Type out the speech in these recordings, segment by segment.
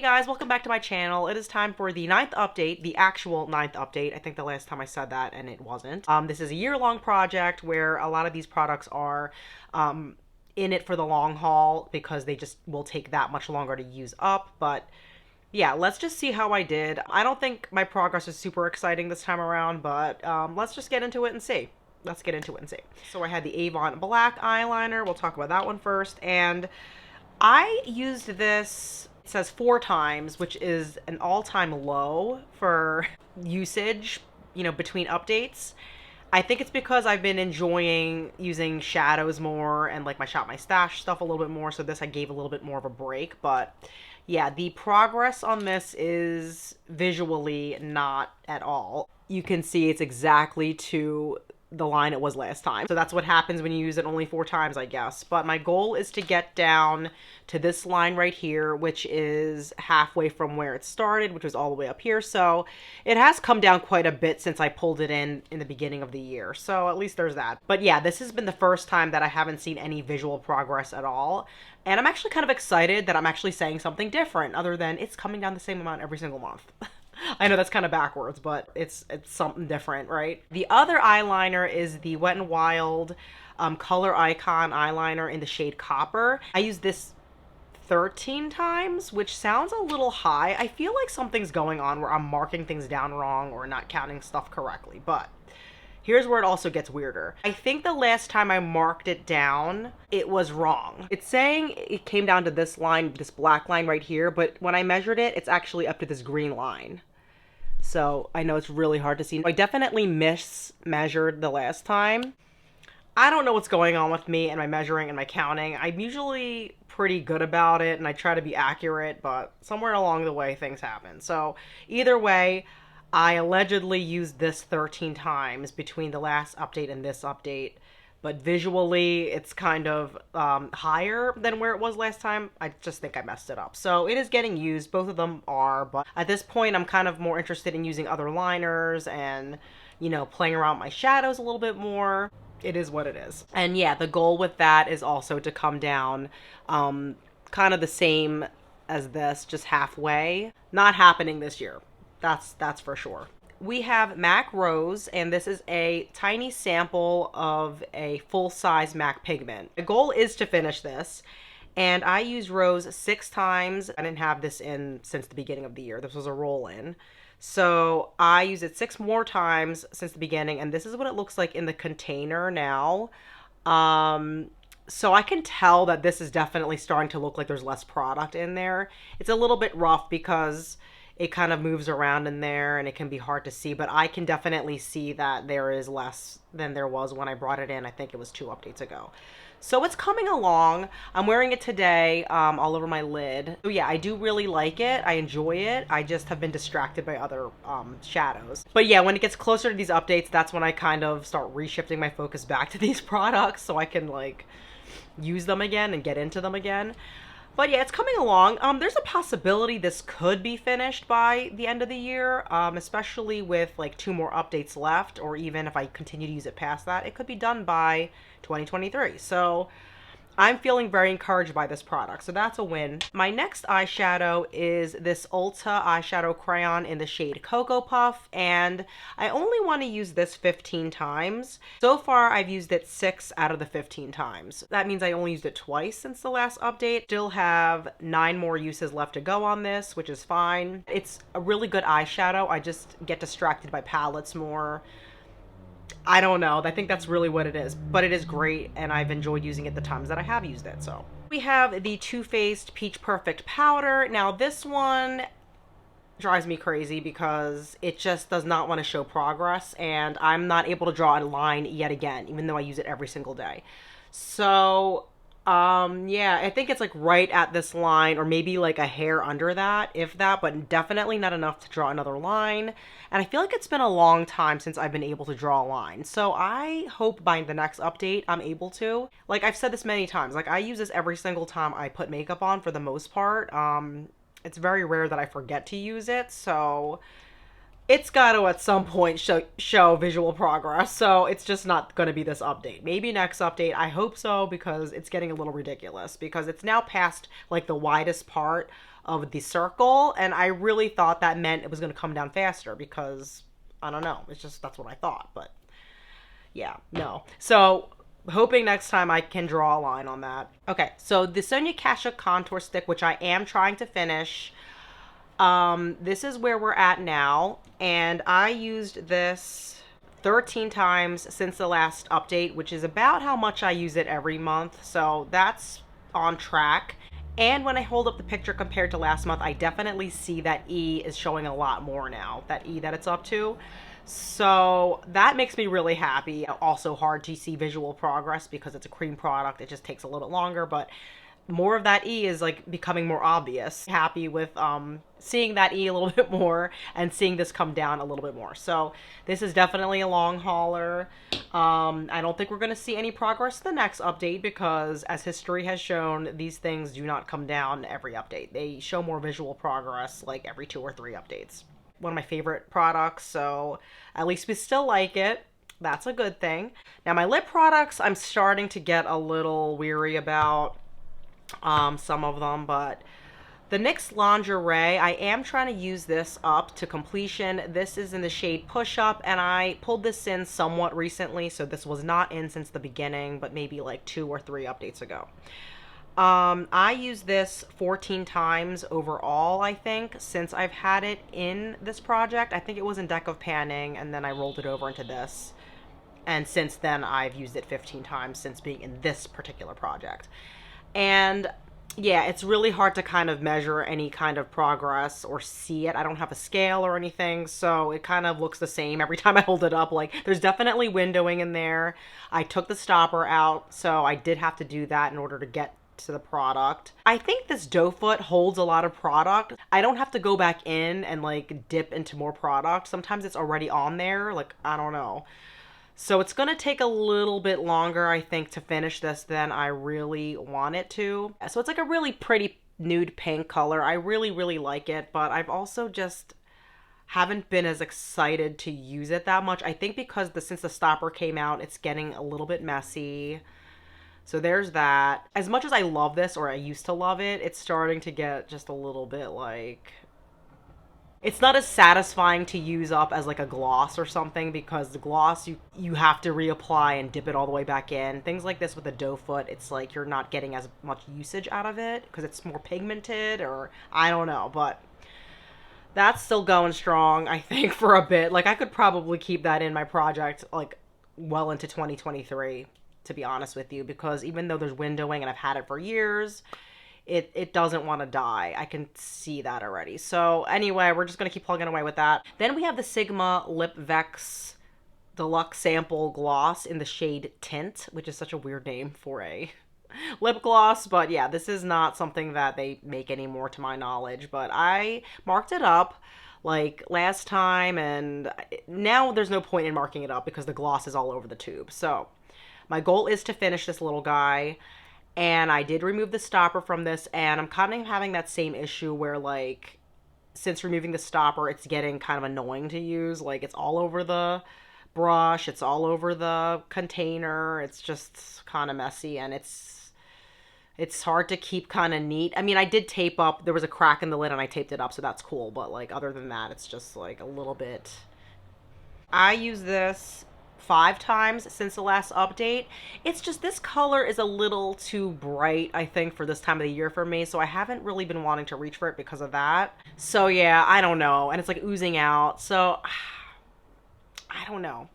guys, welcome back to my channel. It is time for the ninth update, the actual ninth update. I think the last time I said that and it wasn't. This is a year-long project where a lot of these products are in it for the long haul because they just will take that much longer to use up. But yeah, let's just see how I did. I don't think my progress is super exciting this time around, but let's just get into it and see. Let's get into it and see. So I had the Avon Black eyeliner. We'll talk about that one first. And I used this, it says 4 times, which is an all-time low for usage, between updates. I think it's because I've been enjoying using shadows more and like my Shop My Stash stuff a little bit more, so this I gave a little bit more of a break. But yeah, the progress on this is visually not at all. You can see it's exactly to the line it was last time. So that's what happens when you use it only 4 times, I guess. But my goal is to get down to this line right here, which is halfway from where it started, which was all the way up here. So it has come down quite a bit since I pulled it in the beginning of the year. So at least there's that. But yeah, this has been the first time that I haven't seen any visual progress at all. And I'm actually kind of excited that I'm actually saying something different other than it's coming down the same amount every single month. I know that's kind of backwards, but it's something different, right? The other eyeliner is the Wet n Wild Color Icon eyeliner in the shade Copper. I used this 13 times, which sounds a little high. I feel like something's going on where I'm marking things down wrong or not counting stuff correctly, but here's where it also gets weirder. I think the last time I marked it down, it was wrong. It's saying it came down to this line, this black line right here, but when I measured it, it's actually up to this green line. So I know it's really hard to see. I definitely mismeasured the last time. I don't know what's going on with me and my measuring and my counting. I'm usually pretty good about it and I try to be accurate, but somewhere along the way things happen. So either way, I allegedly used this 13 times between the last update and this update, but visually it's kind of higher than where it was last time. I just think I messed it up. So it is getting used, both of them are, but at this point I'm kind of more interested in using other liners and, playing around with my shadows a little bit more. It is what it is. And yeah, the goal with that is also to come down kind of the same as this, just halfway. Not happening this year. That's for sure. We have MAC Rose, and this is a tiny sample of a full-size MAC pigment. The goal is to finish this, and I used Rose 6 times. I didn't have this in since the beginning of the year. This was a roll-in. So I used it 6 more times since the beginning, and this is what it looks like in the container now. So I can tell that this is definitely starting to look like there's less product in there. It's a little bit rough because it kind of moves around in there and it can be hard to see, but I can definitely see that there is less than there was when I brought it in. I think it was 2 updates ago. So it's coming along. I'm wearing it today all over my lid. So yeah, I do really like it. I enjoy it. I just have been distracted by other shadows. But yeah, when it gets closer to these updates, that's when I kind of start reshifting my focus back to these products so I can like use them again and get into them again. But yeah, it's coming along. There's a possibility this could be finished by the end of the year, especially with like 2 more updates left, or even if I continue to use it past that, it could be done by 2023. So I'm feeling very encouraged by this product, so that's a win. My next eyeshadow is this Ulta eyeshadow crayon in the shade Cocoa Puff, and I only want to use this 15 times. So far, I've used it 6 out of the 15 times. That means I only used it twice since the last update. Still have 9 more uses left to go on this, which is fine. It's a really good eyeshadow. I just get distracted by palettes more. I don't know. I think that's really what it is, but it is great and I've enjoyed using it the times that I have used it. So we have the Too Faced Peach Perfect powder. Now this one drives me crazy because it just does not want to show progress and I'm not able to draw a line yet again, even though I use it every single day. So yeah, I think it's like right at this line or maybe like a hair under that, if that, but definitely not enough to draw another line. And I feel like it's been a long time since I've been able to draw a line. So I hope by the next update I'm able to. Like I've said this many times, like I use this every single time I put makeup on for the most part. It's very rare that I forget to use it, so it's got to at some point show visual progress. So it's just not going to be this update. Maybe next update. I hope so, because it's getting a little ridiculous because it's now past like the widest part of the circle, and I really thought that meant it was going to come down faster because I don't know. It's just that's what I thought, but yeah, no. So hoping next time I can draw a line on that. Okay, so the Sonia Kashuk contour stick, which I am trying to finish. This is where we're at now, and I used this 13 times since the last update, which is about how much I use it every month, so that's on track. And when I hold up the picture compared to last month, I definitely see that E is showing a lot more now, that E that it's up to. So that makes me really happy. Also hard to see visual progress because it's a cream product. It just takes a little bit longer, but more of that E is like becoming more obvious. Happy with seeing that E a little bit more and seeing this come down a little bit more. So this is definitely a long hauler. I don't think we're going to see any progress the next update because as history has shown, these things do not come down every update. They show more visual progress like every 2 or 3 updates. One of my favorite products, so at least we still like it. That's a good thing. Now my lip products, I'm starting to get a little weary about some of them, but the NYX Lingerie, I am trying to use this up to completion. This is in the shade Push Up, and I pulled this in somewhat recently, so this was not in since the beginning, but maybe like 2 or 3 updates ago. I used this 14 times overall, I think, since I've had it in this project. I think it was in Deck of Panning, and then I rolled it over into this. And since then, I've used it 15 times since being in this particular project. And yeah, it's really hard to kind of measure any kind of progress or see it. I don't have a scale or anything, so it kind of looks the same every time I hold it up. Like, there's definitely windowing in there. I took the stopper out, so I did have to do that in order to get to the product. I think this doe foot holds a lot of product. I don't have to go back in and like dip into more product. Sometimes it's already on there. Like, I don't know. So it's going to take a little bit longer, I think, to finish this than I really want it to. So it's like a really pretty nude pink color. I really, really like it, but I've also just haven't been as excited to use it that much. I think because since the stopper came out, it's getting a little bit messy. So there's that. As much as I love this, or I used to love it, it's starting to get just a little bit like... It's not as satisfying to use up as like a gloss or something because the gloss, you have to reapply and dip it all the way back in. Things like this with a doe foot, it's like you're not getting as much usage out of it because it's more pigmented, or I don't know, but that's still going strong, I think, for a bit. Like, I could probably keep that in my project like well into 2023. To be honest with you, because even though there's windowing and I've had it for years, it doesn't want to die. I can see that already. So anyway, we're just going to keep plugging away with that. Then we have the Sigma Lip Vex Deluxe Sample Gloss in the shade Tint, which is such a weird name for a lip gloss. But yeah, this is not something that they make anymore to my knowledge. But I marked it up like last time, and now there's no point in marking it up because the gloss is all over the tube. So my goal is to finish this little guy, and I did remove the stopper from this, and I'm kind of having that same issue where, like, since removing the stopper, it's getting kind of annoying to use. Like, it's all over the brush, it's all over the container, it's just kind of messy, and it's hard to keep kind of neat. I mean, I did tape up, there was a crack in the lid, and I taped it up, so that's cool, but, like, other than that, it's just, like, a little bit... I use this 5 times since the last update. It's just this color is a little too bright, I think, for this time of the year for me, so I haven't really been wanting to reach for it because of that. So yeah, I don't know, and it's like oozing out, so I don't know.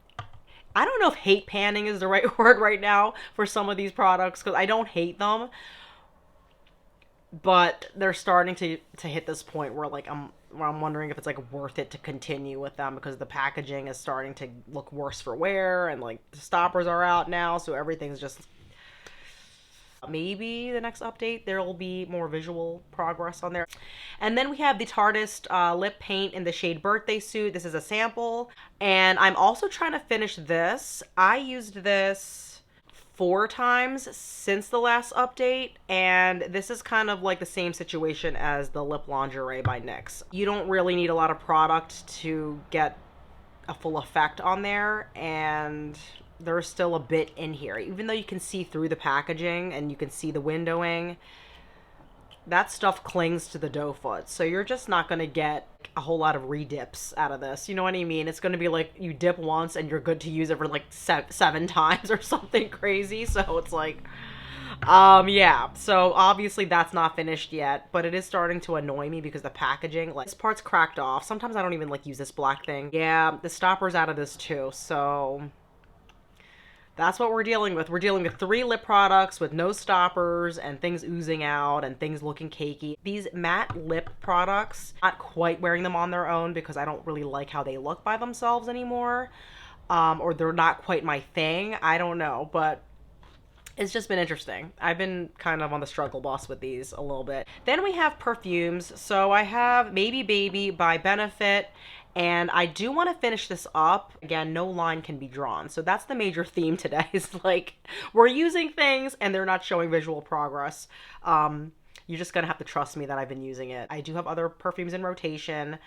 I don't know if hate panning is the right word right now for some of these products, because I don't hate them, but they're starting to hit this point where like I'm wondering if it's like worth it to continue with them because the packaging is starting to look worse for wear, and like the stoppers are out now, so everything's just... Maybe the next update there will be more visual progress on there. And then we have the Tarteist lip paint in the shade Birthday Suit. This is a sample, and I'm also trying to finish this. I used this 4 times since the last update, and this is kind of like the same situation as the Lip Lingerie by NYX. You don't really need a lot of product to get a full effect on there, and there's still a bit in here. Even though you can see through the packaging and you can see the windowing, that stuff clings to the dough foot. So you're just not going to get a whole lot of redips out of this. You know what I mean? It's going to be like you dip once and you're good to use it for like 7 times or something crazy. So it's like, yeah. So obviously that's not finished yet, but it is starting to annoy me because the packaging, like this part's cracked off. Sometimes I don't even like use this black thing. Yeah, the stopper's out of this too. So that's what we're dealing with. We're dealing with 3 lip products with no stoppers and things oozing out and things looking cakey. These matte lip products, not quite wearing them on their own because I don't really like how they look by themselves anymore. Or they're not quite my thing. I don't know, but it's just been interesting. I've been kind of on the struggle bus with these a little bit. Then we have perfumes. So I have Maybe Baby by Benefit, and I do want to finish this up. Again, no line can be drawn. So that's the major theme today is like we're using things and they're not showing visual progress. You're just going to have to trust me that I've been using it. I do have other perfumes in rotation.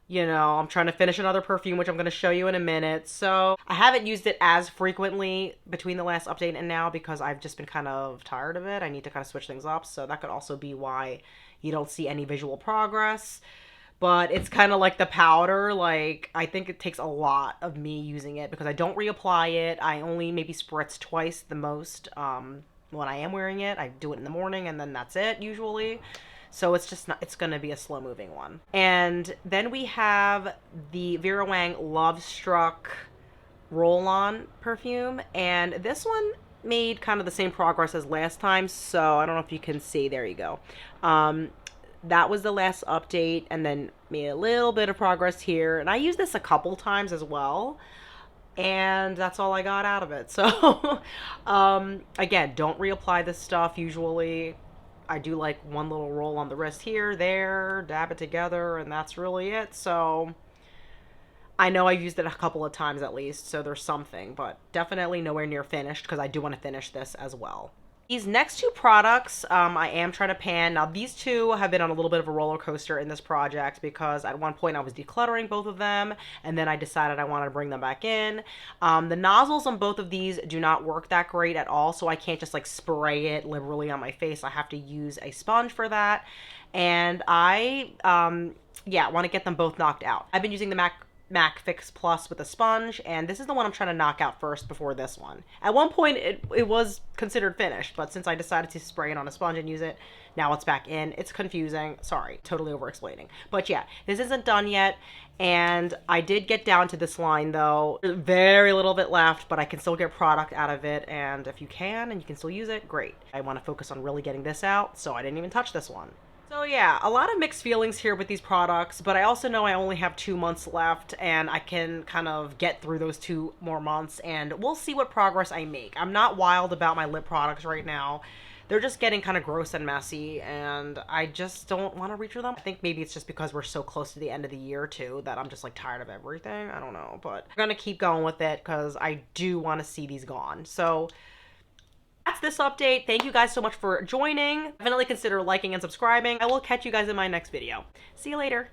You know, I'm trying to finish another perfume, which I'm going to show you in a minute. So I haven't used it as frequently between the last update and now because I've just been kind of tired of it. I need to kind of switch things up. So that could also be why you don't see any visual progress. But it's kind of like the powder. Like, I think it takes a lot of me using it because I don't reapply it. I only maybe spritz twice the most when I am wearing it. I do it in the morning and then that's it usually. So it's just not, it's going to be a slow moving one. And then we have the Vera Wang Love Struck roll-on perfume. And this one made kind of the same progress as last time. So I don't know if you can see, there you go. That was the last update and then made a little bit of progress here. And I used this a couple times as well. And that's all I got out of it. So, again, don't reapply this stuff usually. I do like one little roll on the wrist here, there, dab it together, and that's really it. So I know I've used it a couple of times at least, so there's something, but definitely nowhere near finished because I do want to finish this as well. These next 2 products, I am trying to pan. Now, these 2 have been on a little bit of a roller coaster in this project because at one point I was decluttering both of them, and then I decided I wanted to bring them back in. The nozzles on both of these do not work that great at all, so I can't just like spray it liberally on my face. I have to use a sponge for that, and I, yeah, want to get them both knocked out. I've been using the MAC Fix Plus with a sponge, and this is the one I'm trying to knock out first before this one. At one point, it was considered finished, but since I decided to spray it on a sponge and use it, now it's back in. It's confusing. Sorry, totally over-explaining. But yeah, this isn't done yet, and I did get down to this line, though. Very little bit left, but I can still get product out of it, and if you can and you can still use it, great. I want to focus on really getting this out, so I didn't even touch this one. So yeah, a lot of mixed feelings here with these products, but I also know I only have 2 months left and I can kind of get through those 2 more months and we'll see what progress I make. I'm not wild about my lip products right now. They're just getting kind of gross and messy and I just don't want to reach for them. I think maybe it's just because we're so close to the end of the year too that I'm just like tired of everything. I don't know, but I'm going to keep going with it because I do want to see these gone. So that's this update. Thank you guys so much for joining. Definitely consider liking and subscribing. I will catch you guys in my next video. See you later.